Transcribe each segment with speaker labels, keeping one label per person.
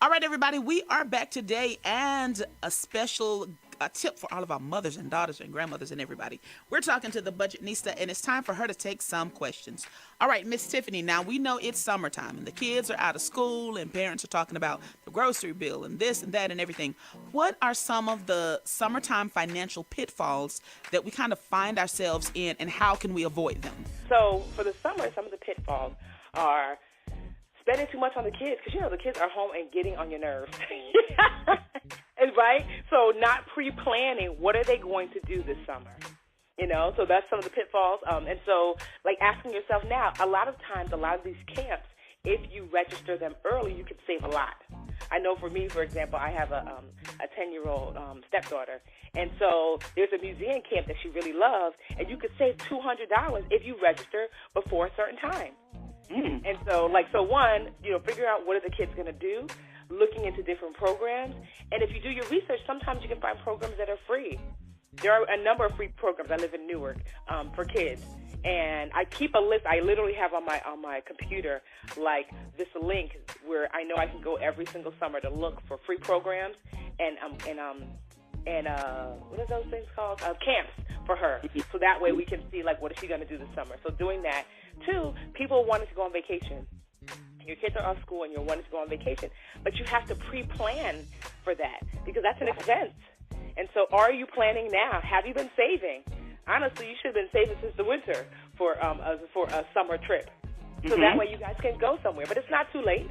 Speaker 1: All right, everybody, we are back today, and a special tip for all of our mothers and daughters and grandmothers and everybody. We're talking to the Budgetnista, and it's time for her to take some questions. All right, Miss Tiffany, now we know it's summertime, and the kids are out of school, and parents are talking about the grocery bill and this and that and everything. What are some of the summertime financial pitfalls that we kind of find ourselves in, and how can we avoid them?
Speaker 2: So for the summer, some of the pitfalls are spending too much on the kids, because, the kids are home and getting on your nerves. Right? So not pre-planning, what are they going to do this summer? So that's some of the pitfalls. And so, like, asking yourself now, a lot of times, a lot of these camps, if you register them early, you can save a lot. I know for me, for example, I have a 10-year-old stepdaughter, and so there's a museum camp that she really loves, and you could save $200 if you register before a certain time. And so, one, figure out what are the kids going to do, looking into different programs. And if you do your research, sometimes you can find programs that are free. There are a number of free programs. I live in Newark for kids. And I keep a list. I literally have on my computer, like, this link where I know I can go every single summer to look for free programs and what are those things called? Camps for her. So that way we can see, like, what is she going to do this summer. So doing that. 2, people wanting to go on vacation. Your kids are off school and you're wanting to go on vacation, but you have to pre-plan for that because that's an expense. And so are you planning now? Have you been saving? Honestly, you should have been saving since the winter for a summer trip. So that way you guys can go somewhere. But it's not too late,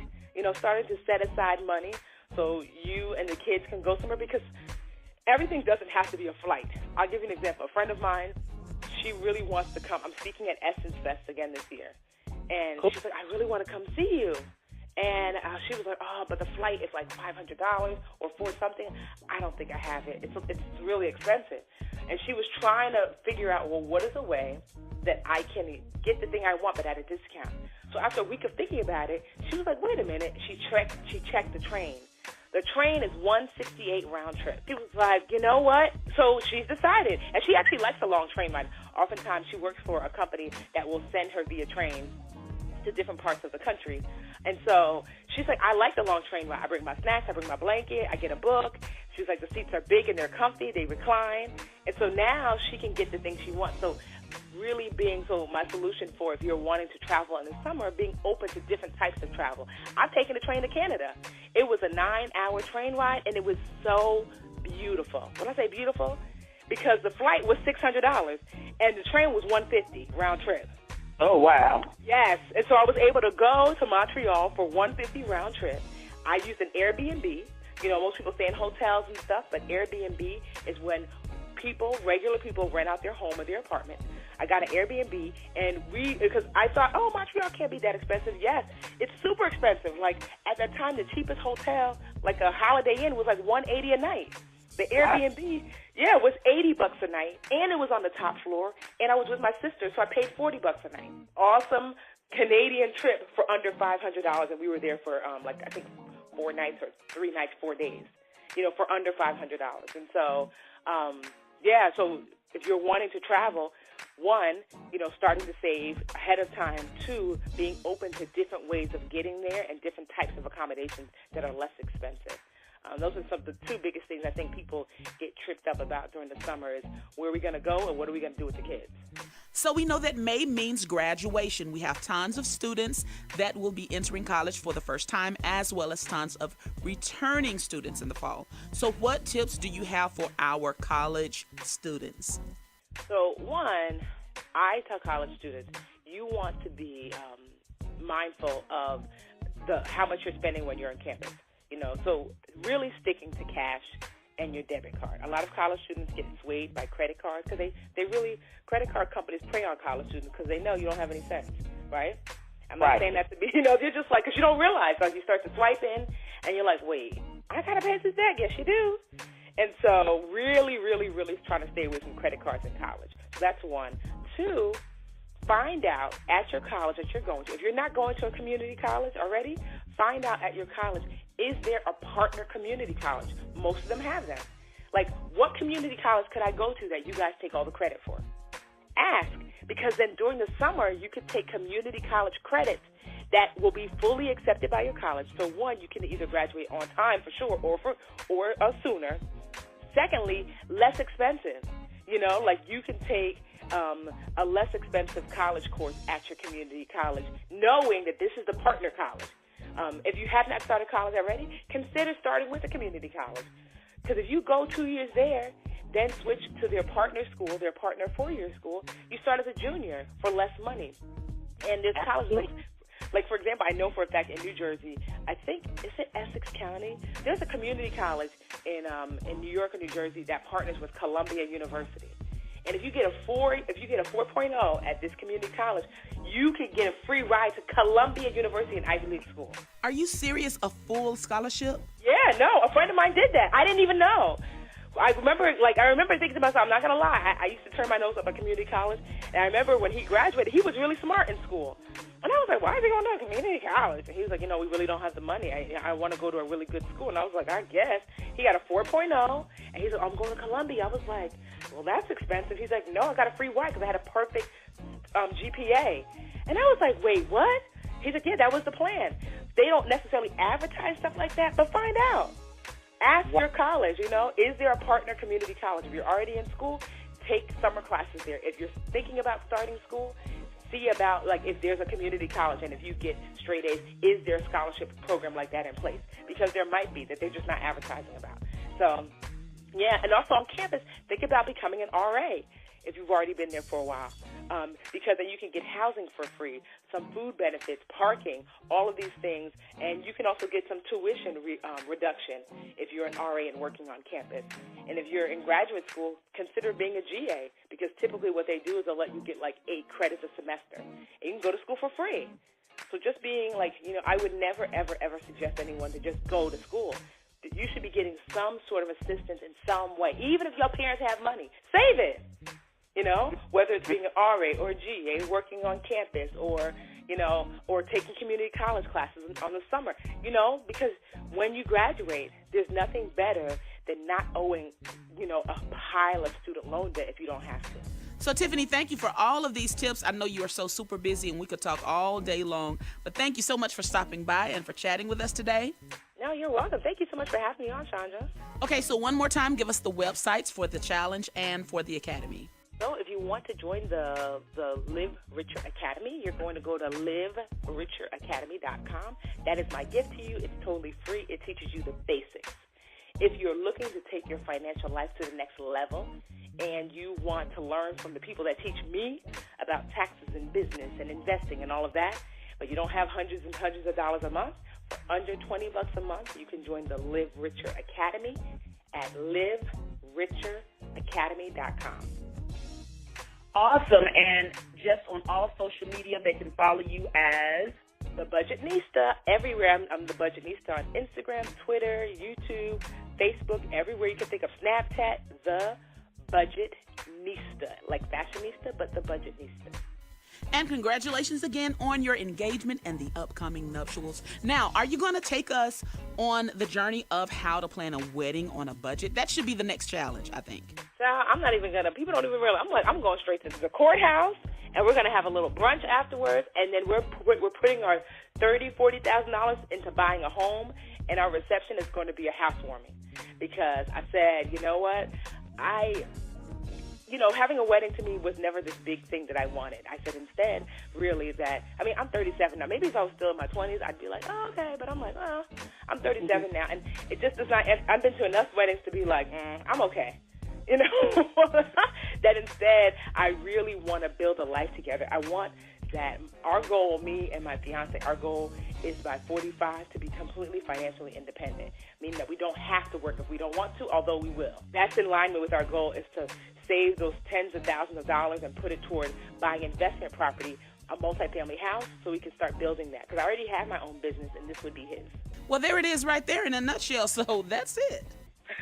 Speaker 2: starting to set aside money so you and the kids can go somewhere, because everything doesn't have to be a flight. I'll give you an example. A friend of mine, she really wants to come. I'm speaking at Essence Fest again this year. And she's like, I really want to come see you. And she was like, but the flight is like $500 or for something. I don't think I have it. It's really expensive. And she was trying to figure out, well, what is a way that I can get the thing I want but at a discount? So after a week of thinking about it, she was like, wait a minute. She checked the train. The train is $168 round trip. She was like, you know what? So she's decided. And she actually likes a long train ride. Oftentimes she works for a company that will send her via train to different parts of the country. And so she's like, I like the long train ride. I bring my snacks, I bring my blanket, I get a book. She's like, the seats are big and they're comfy, they recline. And so now she can get the things she wants. So really my solution for if you're wanting to travel in the summer, being open to different types of travel. I've taken a train to Canada. It was a 9-hour train ride, and it was so beautiful. When I say beautiful, because the flight was $600 and the train was $150 round trip.
Speaker 3: Oh, wow.
Speaker 2: Yes. And so I was able to go to Montreal for $150 round trip. I used an Airbnb. Most people stay in hotels and stuff, but Airbnb is when regular people rent out their home or their apartment. I got an Airbnb, and because I thought, Montreal can't be that expensive. Yes, it's super expensive. Like, at that time, the cheapest hotel, like a Holiday Inn, was like $180 a night. The Airbnb, was $80 a night, and it was on the top floor, and I was with my sister, so I paid $40 a night. Awesome Canadian trip for under $500, and we were there for, I think 4 nights or 3 nights, 4 days, for under $500. And so, so if you're wanting to travel, 1, starting to save ahead of time. 2, being open to different ways of getting there and different types of accommodations that are less expensive. Those are some of the 2 biggest things I think people get tripped up about during the summer is where are we going to go and what are we going to do with the kids?
Speaker 1: So we know that May means graduation. We have tons of students that will be entering college for the first time, as well as tons of returning students in the fall. So what tips do you have for our college students?
Speaker 2: So 1, I tell college students, you want to be mindful of how much you're spending when you're on campus. So really sticking to cash and your debit card. A lot of college students get swayed by credit cards because credit card companies prey on college students because they know you don't have any cents, right? I'm not saying that to be, they're just like, because you don't realize, like you start to swipe in and you're like, wait, I got to pay this back. Yes, you do. And so really, really, really trying to stay away from credit cards in college. So that's 1. 2, find out at your college that you're going to. If you're not going to a community college already, find out at your college, is there a partner community college? Most of them have them. Like, what community college could I go to that you guys take all the credit for? Ask, because then during the summer, you could take community college credits that will be fully accepted by your college. So one, you can either graduate on time for sure or sooner. Secondly, less expensive. You know, like you can take a less expensive college course at your community college, knowing that this is the partner college. If you have not started college already, consider starting with a community college. Because if you go 2 years there, then switch to their partner school, their partner 4-year school, you start as a junior for less money. And there's colleges, like for example, I know for a fact in New Jersey, I think, is it Essex County? There's a community college in New York or New Jersey that partners with Columbia University. And if you get a 4.0 at this community college, you can get a free ride to Columbia University and Ivy League school.
Speaker 1: Are you serious? A full scholarship?
Speaker 2: Yeah, no, a friend of mine did that. I didn't even know. I remember thinking to myself, I'm not going to lie, I used to turn my nose up at community college, and I remember when he graduated, he was really smart in school. And I was like, why is he going to community college? And he was like, we really don't have the money. I want to go to a really good school. And I was like, I guess. He got a 4.0, and he's like, I'm going to Columbia. I was like, well, that's expensive. He's like, no, I got a free ride because I had a perfect GPA. And I was like, wait, what? He's like, yeah, that was the plan. They don't necessarily advertise stuff like that, but find out. Ask your college, is there a partner community college? If you're already in school, take summer classes there. If you're thinking about starting school, see about, if there's a community college, and if you get straight A's, is there a scholarship program like that in place? Because there might be that they're just not advertising about. So, yeah, and also on campus, think about becoming an RA if you've already been there for a while, because then you can get housing for free, some food benefits, parking, all of these things, and you can also get some tuition reduction if you're an RA and working on campus. And if you're in graduate school, consider being a GA, because typically what they do is they'll let you get 8 credits a semester, and you can go to school for free. So just being I would never, ever, ever suggest anyone to just go to school. You should be getting some sort of assistance in some way, even if your parents have money. Save it. Whether it's being an RA or a GA, working on campus, or taking community college classes on the summer, because when you graduate, there's nothing better than not owing, a pile of student loan debt if you don't have to.
Speaker 1: So, Tiffany, thank you for all of these tips. I know you are so super busy and we could talk all day long, but thank you so much for stopping by and for chatting with us today.
Speaker 2: No, you're welcome. Thank you so much for having me on, Chandra.
Speaker 1: Okay, so one more time, give us the websites for the challenge and for the academy.
Speaker 2: So if you want to join the Live Richer Academy, you're going to go to livericheracademy.com. That is my gift to you. It's totally free. It teaches you the basics. If you're looking to take your financial life to the next level and you want to learn from the people that teach me about taxes and business and investing and all of that, but you don't have hundreds and hundreds of dollars a month, for under $20 a month, you can join the Live Richer Academy at livericheracademy.com.
Speaker 3: Awesome. And just on all social media, they can follow you as
Speaker 2: The Budgetnista. Everywhere. I'm The Budgetnista on Instagram, Twitter, YouTube, Facebook, everywhere you can think of. Snapchat, The Budgetnista. Like fashionista, but The Budgetnista.
Speaker 1: And congratulations again on your engagement and the upcoming nuptials. Now, are you going to take us on the journey of how to plan a wedding on a budget? That should be the next challenge, I think.
Speaker 2: So I'm not even going to, people don't even realize, I'm going straight to the courthouse, and we're going to have a little brunch afterwards, and then we're putting our $30,000, $40,000 into buying a home, and our reception is going to be a housewarming. Because I said, you know what, having a wedding to me was never this big thing that I wanted. I said instead, really, I'm 37 now. Maybe if I was still in my 20s, I'd be like, oh, okay. But I'm like, I'm 37 now. And it just does not, I've been to enough weddings to be like, I'm okay. That instead, I really want to build a life together. I want that our goal, me and my fiance, our goal is by 45 to be completely financially independent, meaning that we don't have to work if we don't want to, although we will. That's in line with our goal, is to save those tens of thousands of dollars and put it toward buying investment property, a multifamily house, so we can start building that. Because I already have my own business, and this would be his.
Speaker 1: Well, there it is right there in a nutshell. So that's it.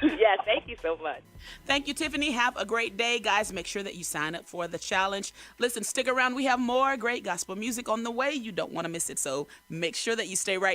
Speaker 2: Yeah, thank you so much.
Speaker 1: Thank you, Tiffany. Have a great day, guys. Make sure that you sign up for the challenge. Listen, stick around. We have more great gospel music on the way. You don't want to miss it, so make sure that you stay right